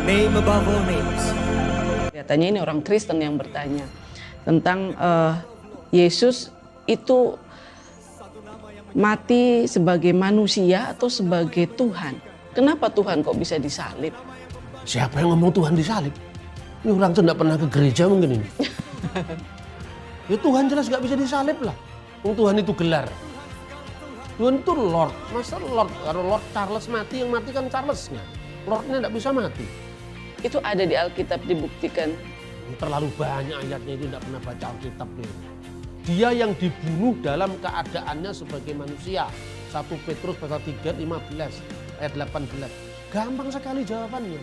name above all names. Katanya ini orang Kristen yang bertanya tentang Yesus itu mati sebagai manusia atau sebagai Tuhan. Kenapa Tuhan kok bisa disalib? Siapa yang ngomong Tuhan disalib? Ini orang tuh nggak pernah ke gereja mungkin ini. Ya Tuhan jelas nggak bisa disalib lah. Tuhan itu gelar. Tuhan itu Lord. Masa Lord? Kalau Lord Charles mati, yang mati kan Charlesnya. Lordnya nggak bisa mati. Itu ada di Alkitab dibuktikan. Terlalu banyak ayatnya, itu tidak pernah baca Alkitab. Dia yang dibunuh dalam keadaannya sebagai manusia. 1 Petrus pasal 3, 15, ayat 18. Gampang sekali jawabannya.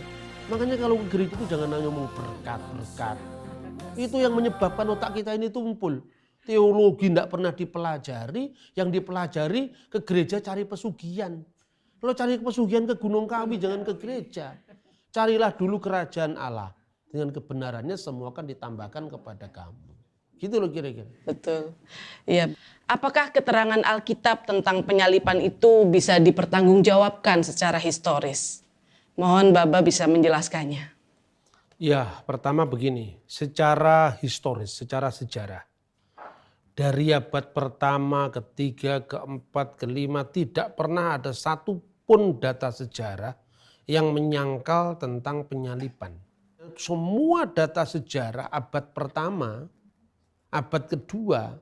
Makanya kalau ke gereja itu jangan hanya ngomong berkat-berkat. Itu yang menyebabkan otak kita ini tumpul. Teologi tidak pernah dipelajari, yang dipelajari ke gereja cari pesugihan. Kalau cari pesugihan ke Gunung Kawi, jangan ke gereja. Carilah dulu kerajaan Allah. Dengan kebenarannya semua akan ditambahkan kepada kamu. Gitu loh kira-kira. Betul. Iya. Apakah keterangan Alkitab tentang penyaliban itu bisa dipertanggungjawabkan secara historis? Mohon Bapak bisa menjelaskannya. Ya, pertama begini. Secara historis, secara sejarah. Dari abad pertama, ketiga, keempat, kelima, tidak pernah ada satupun data sejarah yang menyangkal tentang penyaliban. Semua data sejarah abad pertama, abad kedua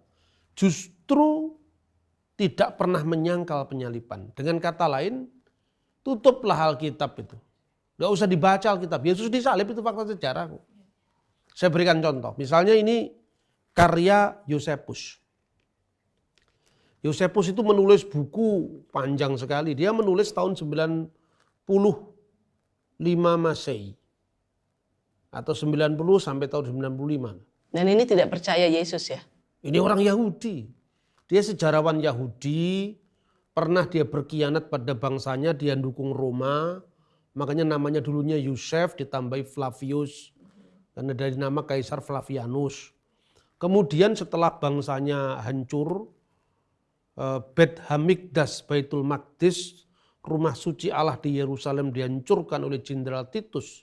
justru tidak pernah menyangkal penyaliban. Dengan kata lain, tutuplah Alkitab itu. Gak usah dibaca Alkitab. Yesus disalib itu fakta sejarah. Saya berikan contoh. Misalnya ini karya Yosefus. Yosefus itu menulis buku panjang sekali. Dia menulis tahun 95 Masehi. Atau 90 sampai tahun 95. Dan ini tidak percaya Yesus ya? Ini orang Yahudi. Dia sejarawan Yahudi. Pernah dia berkhianat pada bangsanya, dia dukung Roma. Makanya namanya dulunya Yusef ditambahi Flavius. Karena dari nama Kaisar Flavianus. Kemudian setelah bangsanya hancur, Bet Hamikdas, Baitul Maqdis, rumah suci Allah di Yerusalem dihancurkan oleh Jenderal Titus.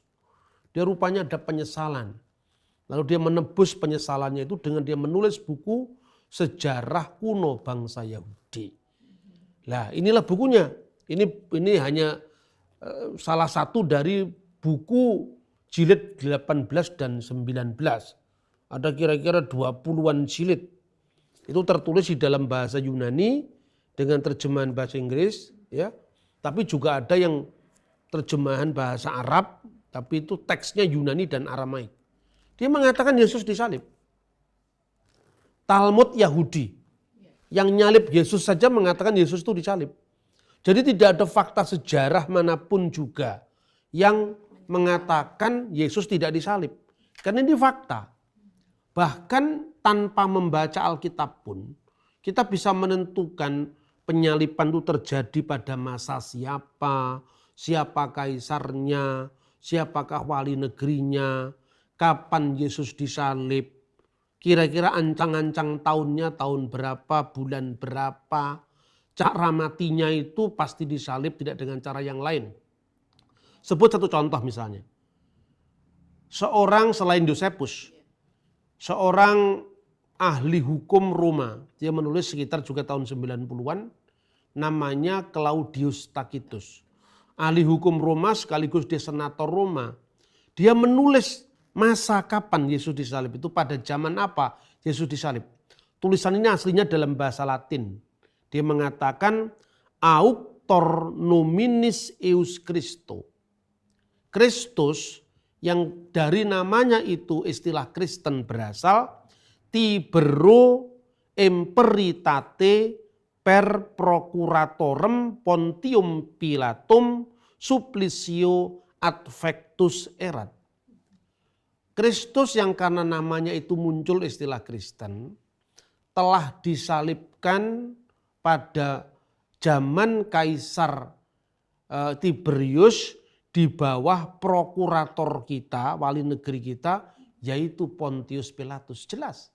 Dia rupanya ada penyesalan. Lalu dia menebus penyesalannya itu dengan dia menulis buku Sejarah Kuno Bangsa Yahudi. Nah inilah bukunya. Ini hanya salah satu dari buku jilid 18 dan 19. Ada kira-kira 20-an jilid. Itu tertulis di dalam bahasa Yunani dengan terjemahan bahasa Inggris. Ya. Tapi juga ada yang terjemahan bahasa Arab. Tapi itu teksnya Yunani dan Aramaik. Dia mengatakan Yesus disalib. Talmud Yahudi yang nyalib Yesus saja mengatakan Yesus itu disalib. Jadi tidak ada fakta sejarah manapun juga yang mengatakan Yesus tidak disalib. Karena ini fakta. Bahkan tanpa membaca Alkitab pun kita bisa menentukan penyaliban itu terjadi pada masa siapa, siapa kaisarnya, siapakah wali negerinya, kapan Yesus disalib, kira-kira ancang-ancang tahunnya tahun berapa, bulan berapa, cara matinya itu pasti disalib tidak dengan cara yang lain. Sebut satu contoh misalnya. Seorang selain Yosefus, seorang ahli hukum Roma, dia menulis sekitar juga tahun 90-an, namanya Claudius Tacitus. Ahli hukum Roma sekaligus dia senator Roma. Dia menulis masa kapan Yesus disalib itu, pada zaman apa Yesus disalib. Tulisan ini aslinya dalam bahasa Latin. Dia mengatakan auctor nominis eius Christo. Kristus yang dari namanya itu istilah Kristen berasal, Tibero imperitate per procuratorem Pontium Pilatum supplicio advectus erat. Kristus yang karena namanya itu muncul istilah Kristen telah disalibkan pada zaman Kaisar Tiberius di bawah prokurator kita, wali negeri kita, yaitu Pontius Pilatus. Jelas.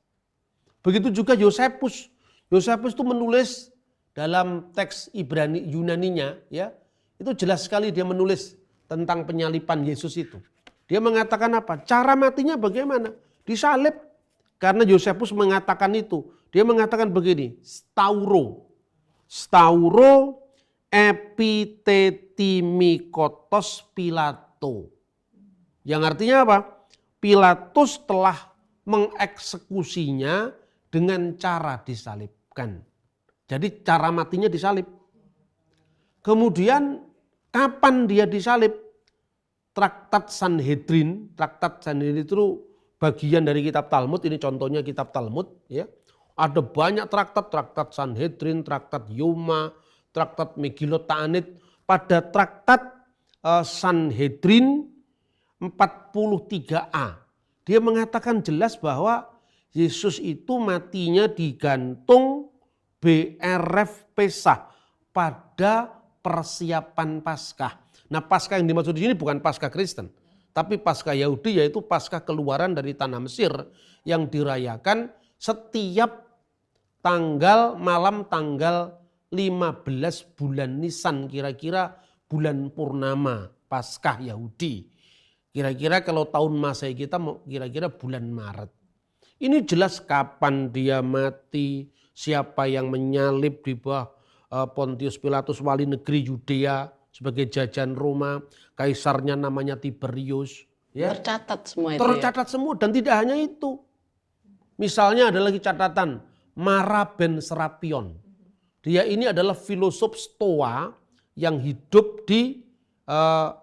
Begitu juga Yosefus. Yosefus itu menulis dalam teks Ibrani Yunaninya, ya, itu jelas sekali dia menulis tentang penyaliban Yesus itu. Dia mengatakan apa? Cara matinya bagaimana? Disalib. Karena Yosefus mengatakan itu. Dia mengatakan begini, stauro epithetimikotos Pilato. Yang artinya apa? Pilatus telah mengeksekusinya dengan cara disalibkan. Jadi cara matinya disalib. Kemudian kapan dia disalib? Traktat Sanhedrin itu bagian dari kitab Talmud, ini contohnya kitab Talmud ya. Ada banyak traktat Sanhedrin, traktat Yoma, traktat Megillot Ta'anit. Pada traktat Sanhedrin 43a, dia mengatakan jelas bahwa Yesus itu matinya digantung BRF Pesah pada persiapan Paskah. Nah, Paskah yang dimaksud di sini bukan Paskah Kristen, tapi Paskah Yahudi, yaitu Paskah keluaran dari tanah Mesir yang dirayakan setiap malam tanggal 15 bulan Nisan, kira-kira bulan purnama Paskah Yahudi. Kira-kira kalau tahun Masehi kita kira-kira bulan Maret. Ini jelas kapan dia mati, siapa yang menyalib di bawah Pontius Pilatus, wali negeri Yudea sebagai jajan Roma, kaisarnya namanya Tiberius. Ya. Tercatat semua itu. Tercatat semua, dan tidak hanya itu. Misalnya ada lagi catatan Mara ben Serapion. Dia ini adalah filosof Stoa yang hidup di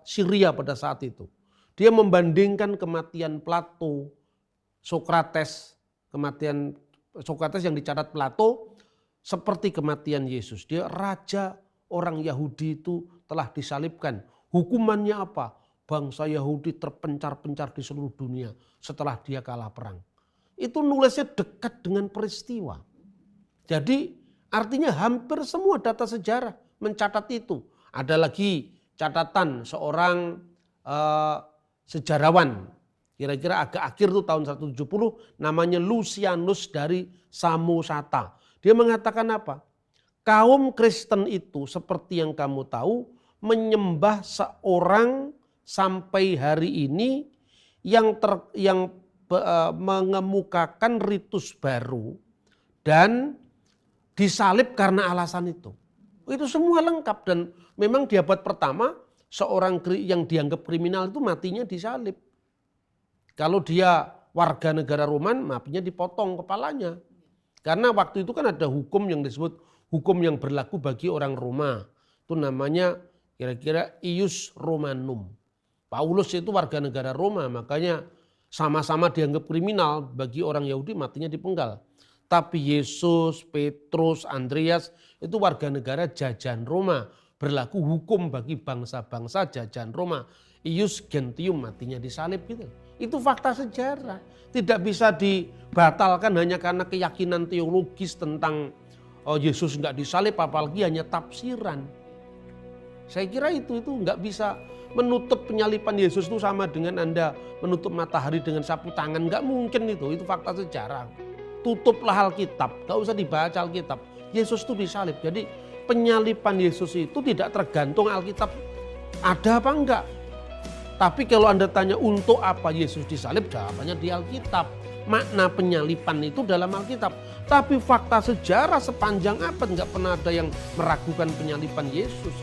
Syria pada saat itu. Dia membandingkan kematian Plato, kematian Sokrates yang dicatat Plato seperti kematian Yesus. Dia raja orang Yahudi itu telah disalibkan. Hukumannya apa? Bangsa Yahudi terpencar-pencar di seluruh dunia setelah dia kalah perang. Itu nulisnya dekat dengan peristiwa. Jadi artinya hampir semua data sejarah mencatat itu. Ada lagi catatan seorang sejarawan, kira-kira agak akhir tuh tahun 170, namanya Lucianus dari Samosata. Dia mengatakan apa? Kaum Kristen itu seperti yang kamu tahu menyembah seorang sampai hari ini yang mengemukakan ritus baru dan disalib karena alasan itu. Itu semua lengkap, dan memang di abad pertama seorang yang dianggap kriminal itu matinya disalib. Kalau dia warga negara Roman, matinya dipotong kepalanya. Karena waktu itu kan ada hukum yang disebut hukum yang berlaku bagi orang Roma. Itu namanya kira-kira ius Romanum. Paulus itu warga negara Roma, makanya sama-sama dianggap kriminal, bagi orang Yahudi matinya dipenggal. Tapi Yesus, Petrus, Andreas itu warga negara jajan Roma. Berlaku hukum bagi bangsa-bangsa jajan Roma. Ius Gentium matinya disalib gitu. Itu fakta sejarah. Tidak bisa dibatalkan hanya karena keyakinan teologis tentang Yesus nggak disalib, apalagi hanya tafsiran. Saya kira itu nggak bisa menutup penyalipan Yesus itu sama dengan Anda menutup matahari dengan sapu tangan. Nggak mungkin itu fakta sejarah. Tutuplah Alkitab, nggak usah dibaca Alkitab. Yesus itu disalib. Jadi penyalipan Yesus itu tidak tergantung Alkitab ada apa enggak. Tapi kalau Anda tanya untuk apa Yesus disalib, jawabannya di Alkitab. Makna penyalipan itu dalam Alkitab. Tapi fakta sejarah sepanjang abad nggak pernah ada yang meragukan penyalipan Yesus.